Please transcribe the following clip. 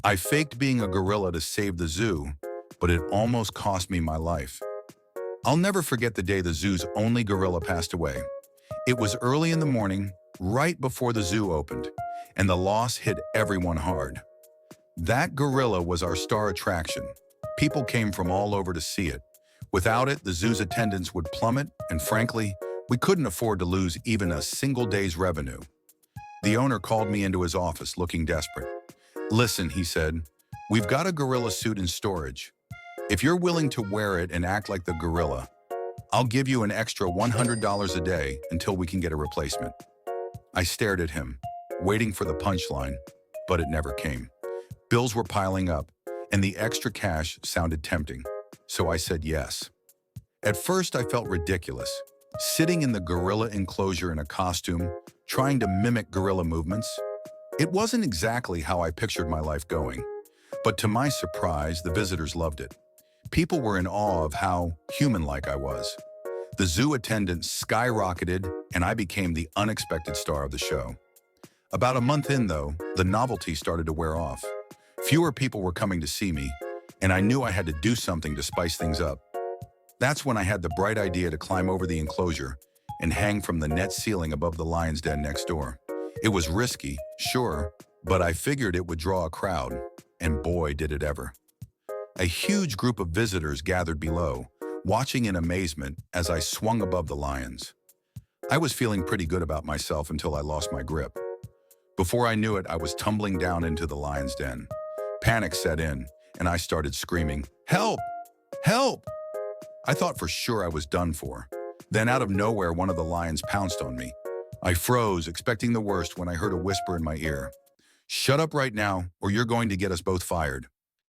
I faked being a gorilla to save the zoo, but it almost cost me my life. I'll never forget the day the zoo's only gorilla passed away. It was early in the morning, right before the zoo opened, and the loss hit everyone hard. That gorilla was our star attraction. People came from all over to see it. Without it, the zoo's attendance would plummet, and frankly, we couldn't afford to lose even a single day's revenue. The owner called me into his office looking desperate. "Listen," he said, "we've got a gorilla suit in storage. If you're willing to wear it and act like the gorilla, I'll give you an extra $100 a day until we can get a replacement." I stared at him, waiting for the punchline, but it never came. Bills were piling up, and the extra cash sounded tempting, so I said yes. At first, I felt ridiculous, sitting in the gorilla enclosure in a costume, trying to mimic gorilla movements. It wasn't exactly how I pictured my life going, but to my surprise, the visitors loved it. People were in awe of how human-like I was. The zoo attendance skyrocketed, and I became the unexpected star of the show. About a month in, though, the novelty started to wear off. Fewer people were coming to see me, and I knew I had to do something to spice things up. That's when I had the bright idea to climb over the enclosure and hang from the net ceiling above the lion's den next door. It was risky, sure, but I figured it would draw a crowd, and boy, did it ever. A huge group of visitors gathered below, watching in amazement as I swung above the lions. I was feeling pretty good about myself until I lost my grip. Before I knew it, I was tumbling down into the lion's den. Panic set in, and I started screaming, "Help! Help!" I thought for sure I was done for. Then out of nowhere, one of the lions pounced on me. I froze, expecting the worst when I heard a whisper in my ear. "Shut up right now, or you're going to get us both fired."